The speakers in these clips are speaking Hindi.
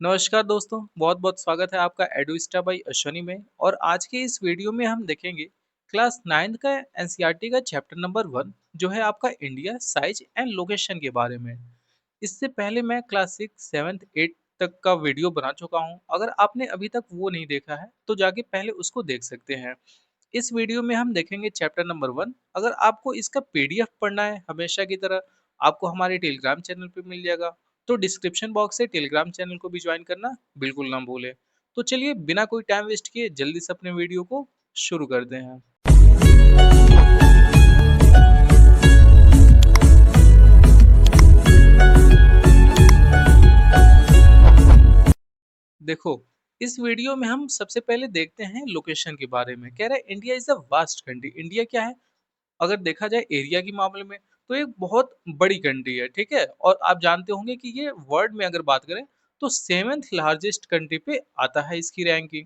नमस्कार दोस्तों, बहुत-बहुत स्वागत है आपका एडुस्टा बाय अश्वनी में। और आज के इस वीडियो में हम देखेंगे क्लास 9th का एनसीईआरटी का चैप्टर नंबर 1 जो है आपका इंडिया साइज एंड लोकेशन के बारे में। इससे पहले मैं क्लास 6, 7th, 8th तक का वीडियो बना चुका हूं। अगर आपने अभी तक वो नहीं देखा है तो जाके पहले उसको देख सकते हैं। इस वीडियो में हम देखेंगे चैप्टर नंबर 1। अगर आपको इसका पीडीएफ पढ़ना है हमेशा की तरह, आपको हमारे टेलीग्राम चैनल पे मिल जाएगा। तो डिस्क्रिप्शन बॉक्स से टेलीग्राम चैनल को भी ज्वाइन करना बिल्कुल ना भूलें। तो चलिए बिना कोई टाइम वेस्ट किए जल्दी से अपने वीडियो को शुरू करते हैं। देखो, इस वीडियो में हम सबसे पहले देखते हैं लोकेशन के बारे में। कह रहा है India is a vast country. India क्या है? अगर देखा जाए एरिया के मामले में तो एक बहुत बड़ी कंट्री है, ठीक है। और आप जानते होंगे कि ये वर्ल्ड में अगर बात करें तो सेवेंथ लार्जेस्ट कंट्री पे आता है इसकी रैंकिंग।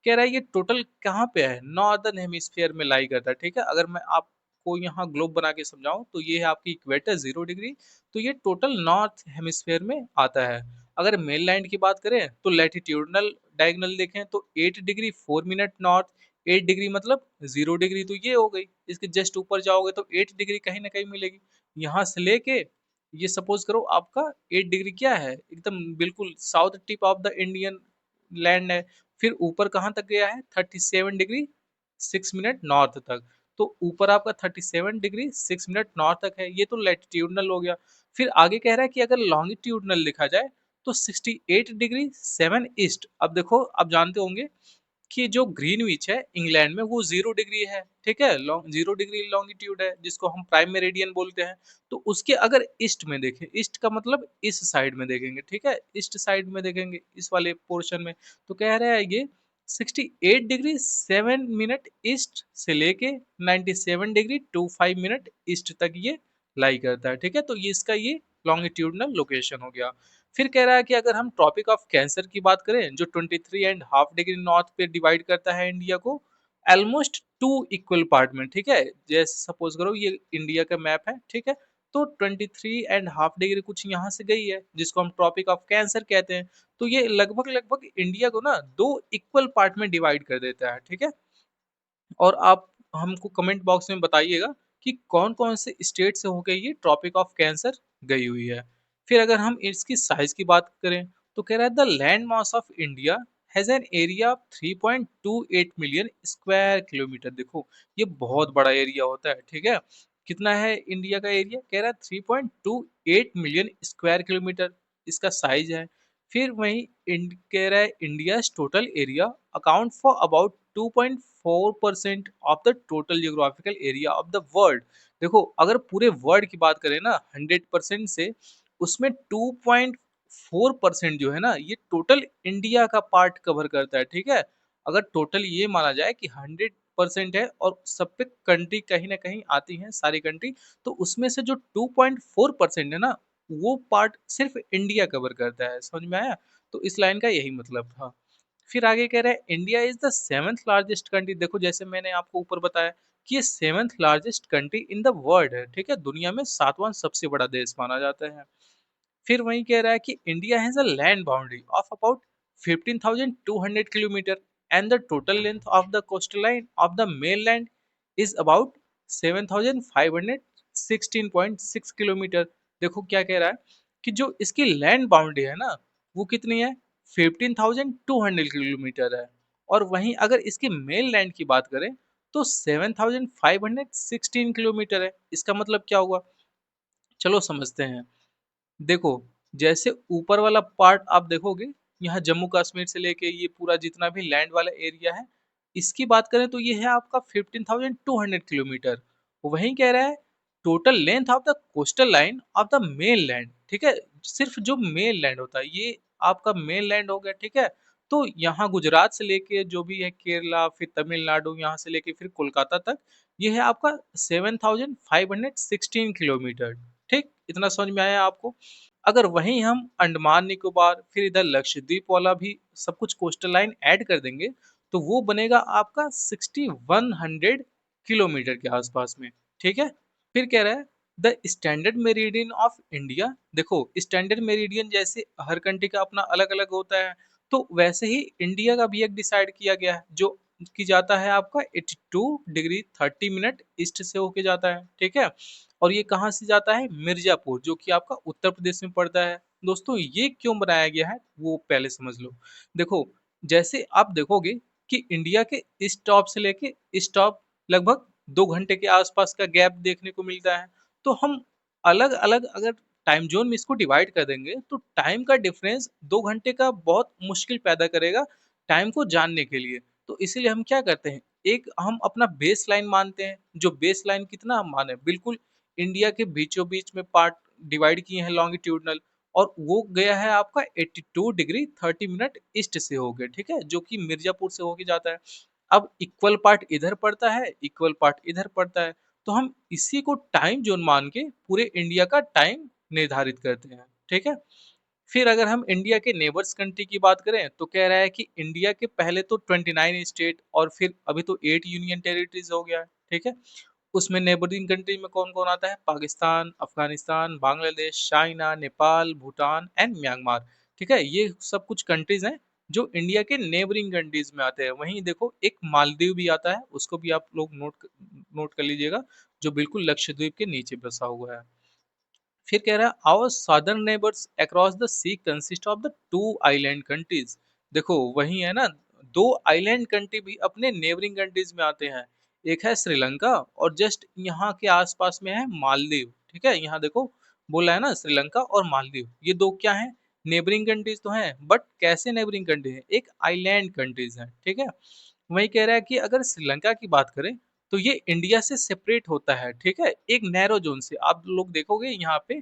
कह रहा है ये टोटल कहाँ पे है, नॉर्दर्न हेमिस्फीयर में लाई करता है, ठीक है। अगर मैं आपको यहाँ ग्लोब बना के समझाऊं तो ये है आपकी इक्वेटर 0 डिग्री। तो ये टोटल नॉर्थ हेमिस्फीयर में आता है। अगर मेन लैंड की बात करें तो लैटिट्यूडनल डायगोनल देखें तो 8 डिग्री 4 मिनट नॉर्थ। 8 डिग्री मतलब 0 डिग्री, तो ये हो गई। इसके जस्ट ऊपर जाओगे तो 8 डिग्री कहीं ना कहीं मिलेगी। यहाँ से लेके ये सपोज करो आपका 8 डिग्री क्या है, एकदम बिल्कुल south tip of the Indian land है। फिर ऊपर कहाँ तक गया है, 37 डिग्री 6 मिनट नॉर्थ तक। तो ऊपर आपका 37 डिग्री 6 मिनट नॉर्थ तक है, ये तो लैटिट्यूडनल हो गया। फिर आगे कह रहा है कि अगर लॉन्गिट्यूडनल लिखा जाए तो 68 डिग्री 7 ईस्ट। अब देखो, आप जानते होंगे कि जो ग्रीनविच है इंग्लैंड में वो 0 डिग्री है, ठीक है। लॉन्ग 0 डिग्री लॉन्गिट्यूड है जिसको हम प्राइम मेरिडियन बोलते हैं। तो उसके अगर ईस्ट में देखें, ईस्ट का मतलब इस साइड में देखेंगे, ठीक है, ईस्ट साइड में देखेंगे इस वाले पोर्शन में। तो कह रहा है ये 68 डिग्री 7 मिनट ईस्ट से लेके 97 डिग्री 25 मिनट ईस्ट तक ये लाई करता है, ठीक है। तो ये इसका ये लॉन्गिट्यूडनल लोकेशन हो गया। फिर कह रहा है कि अगर हम ट्रॉपिक ऑफ कैंसर की बात करें जो 23.5 डिग्री नॉर्थ पे डिवाइड करता है इंडिया को ऑलमोस्ट टू इक्वल पार्ट में, ठीक है। जैसे सपोज करो ये इंडिया का मैप है, ठीक है। तो 23.5 डिग्री कुछ यहाँ से गई है जिसको हम ट्रॉपिक ऑफ कैंसर कहते हैं। तो ये लगभग लगभग इंडिया को ना दो इक्वल पार्ट में डिवाइड कर देता है, ठीक है। और आप हमको कमेंट बॉक्स में बताइएगा कि कौन कौन से स्टेट से होकर ये ट्रॉपिक ऑफ कैंसर गई हुई है। फिर अगर हम इसकी साइज की बात करें तो कह रहा है the land mass of India has an area of 3.28 million square kilometre. देखो, ये बहुत बड़ा एरिया होता है, ठीक है। कितना है इंडिया का एरिया? कह रहा है 3.28 मिलियन स्क्वायर किलोमीटर इसका साइज है। फिर वहीं कह रहा है India total area account for about 2.4% of the total geographical area of the world. देखो, अगर पूरे वर्ल्ड की बात करें ना 100% से, उसमें 2.4% जो है ना ये टोटल इंडिया का पार्ट कवर करता है, ठीक है। अगर टोटल ये माना जाए कि 100% है और सब पे कंट्री कहीं ना कहीं आती हैं सारी कंट्री, तो उसमें से जो 2.4% है ना वो पार्ट सिर्फ इंडिया कवर करता है। समझ में आया? तो इस लाइन का यही मतलब था। फिर आगे कह रहा है India is the seventh largest country. देखो, जैसे मैंने आपको ऊपर बताया कि ये seventh largest country in the world है, ठीक है। दुनिया में सातवां सबसे बड़ा देश माना जाता है। फिर वही कह रहा है कि India has a land boundary of about 15,200 kilometre and the total length of the coastal line of the main land is about 7,516.6 kilometre. देखो क्या कह रहा है कि जो इसकी लैंड बाउंड्री है ना वो कितनी है, 15,200 किलोमीटर है। और वहीं अगर इसकी मेन लैंड की बात करें तो 7,516 किलोमीटर है। इसका मतलब क्या हुआ, चलो समझते हैं। देखो, जैसे ऊपर वाला पार्ट आप देखोगे, यहाँ जम्मू कश्मीर से लेके ये पूरा जितना भी लैंड वाला एरिया है, इसकी बात करें तो ये है आपका 15,200 किलोमीटर। वहीं कह रहा है total length of the coastal line of the main land, ठीक है। सिर्फ जो मेन लैंड होता है ये आपका मेन लैंड हो गया, ठीक है। तो यहाँ गुजरात से लेके जो भी है केरला, फिर तमिलनाडु, यहाँ से लेके फिर कोलकाता तक, ये है आपका 7,516 किलोमीटर। ठीक, इतना समझ में आया आपको? अगर वहीं हम अंडमान निकोबार फिर इधर लक्षद्वीप वाला भी सब कुछ कोस्टल लाइन ऐड कर देंगे तो वो बनेगा आपका 6100 किलोमीटर के आसपास में, ठीक है। फिर कह रहा है the standard meridian of India. देखो स्टैंडर्ड मेरिडियन जैसे हर कंट्री का अपना अलग अलग होता है, तो वैसे ही इंडिया का भी एक डिसाइड किया गया है जो कि जाता है आपका 82 डिग्री 30 मिनट ईस्ट से होके जाता है, ठीक है। और ये कहाँ से जाता है? मिर्जापुर, जो कि आपका उत्तर प्रदेश में पड़ता है। दोस्तों ये क्यों बनाया गया है वो पहले समझ लो। देखो जैसे आप देखोगे कि इंडिया के इस टॉप से लेके इस टॉप लगभग 2 घंटे के आसपास का गैप देखने को मिलता है। तो हम अलग अलग अगर टाइम जोन में इसको डिवाइड कर देंगे तो टाइम का डिफरेंस 2 घंटे का बहुत मुश्किल पैदा करेगा टाइम को जानने के लिए। तो इसीलिए हम क्या करते हैं, एक हम अपना बेस लाइन मानते हैं, जो बेस लाइन कितना हम माने, बिल्कुल इंडिया के बीचों बीच में पार्ट डिवाइड किए हैं लॉन्गिट्यूडनल, और वो गया है आपका 82 डिग्री 30 मिनट ईस्ट से हो गया, ठीक है, जो कि मिर्जापुर से होके जाता है। अब इक्वल पार्ट इधर पड़ता है, इक्वल पार्ट इधर पड़ता है, तो हम इसी को टाइम जोन मान के पूरे इंडिया का टाइम निर्धारित करते हैं, ठीक है। फिर अगर हम इंडिया के नेबर्स कंट्री की बात करें तो कह रहा है कि इंडिया के पहले तो 29 स्टेट और फिर अभी तो 8 यूनियन टेरिटरीज हो गया है, ठीक है। उसमें नेबरिंग कंट्री में कौन कौन आता है? Pakistan, Afghanistan, Bangladesh, China, Nepal, Bhutan and Myanmar, ठीक है। ये सब कुछ कंट्रीज हैं जो इंडिया के नेबरिंग कंट्रीज में आते हैं। वहीं देखो एक मालदीव भी आता है, उसको भी आप लोग नोट कर लीजिएगा, जो बिल्कुल लक्षद्वीप के नीचे बसा हुआ है। फिर कह रहा है our southern neighbours across the sea consist of the two island countries. देखो वही है ना, दो आइलैंड कंट्री भी अपने नेबरिंग कंट्रीज में आते हैं। एक है श्रीलंका और जस्ट यहाँ के आसपास में है मालदीव, ठीक है। यहाँ देखो बोला है ना श्रीलंका और मालदीव, ये दो क्या है? नेबरिंग कंट्रीज तो हैं, बट कैसे नेबरिंग कंट्री है? एक आइलैंड कंट्रीज है, ठीक है। वही कह रहा है कि अगर श्रीलंका की बात करें तो ये इंडिया से सेपरेट होता है, ठीक है, एक नैरो जोन से। आप लोग देखोगे यहाँ पे,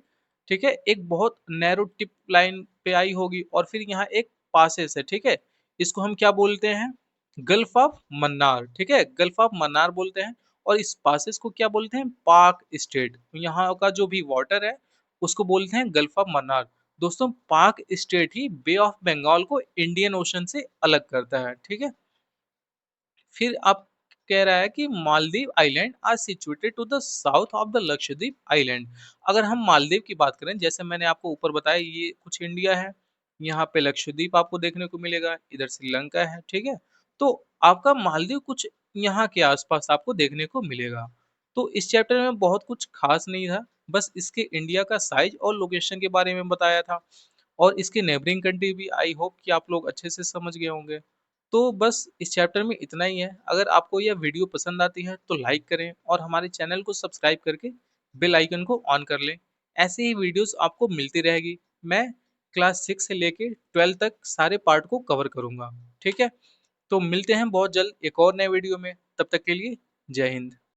ठीक है, एक बहुत नैरो टिप लाइन पे आई होगी और फिर यहाँ एक पासेस है, ठीक है। इसको हम क्या बोलते हैं? गल्फ ऑफ मन्नार, ठीक है, गल्फ ऑफ मन्नार बोलते हैं। और इस पासेस को क्या बोलते हैं? पाक स्टेट। यहाँ का जो भी वाटर है उसको बोलते हैं गल्फ ऑफ मन्नार। दोस्तों पाक स्टेट ही बे ऑफ बंगाल को इंडियन ओशन से अलग करता है, ठीक है। फिर आप कह रहा है कि Maldives island are situated to the south of the Lakshadweep island. अगर हम मालदीव की बात करें, जैसे मैंने आपको ऊपर बताया ये कुछ इंडिया है, यहाँ पे लक्षद्वीप आपको देखने को मिलेगा, इधर श्रीलंका है, ठीक है। तो आपका मालदीव कुछ यहाँ के आसपास आपको देखने को मिलेगा। तो इस चैप्टर में बहुत कुछ खास नहीं था, बस इसके इंडिया का साइज और लोकेशन के बारे में बताया था, और इसके नेबरिंग कंट्री भी आई होप कि आप लोग अच्छे से समझ गए होंगे। तो बस इस चैप्टर में इतना ही है। अगर आपको यह वीडियो पसंद आती है तो लाइक करें और हमारे चैनल को सब्सक्राइब करके बेल आइकन को ऑन कर लें। ऐसे ही वीडियोस आपको मिलती रहेगी। मैं क्लास 6 से लेके 12 तक सारे पार्ट को कवर करूंगा, ठीक है। तो मिलते हैं बहुत जल्द एक और नए वीडियो में, तब तक के लिए जय हिंद।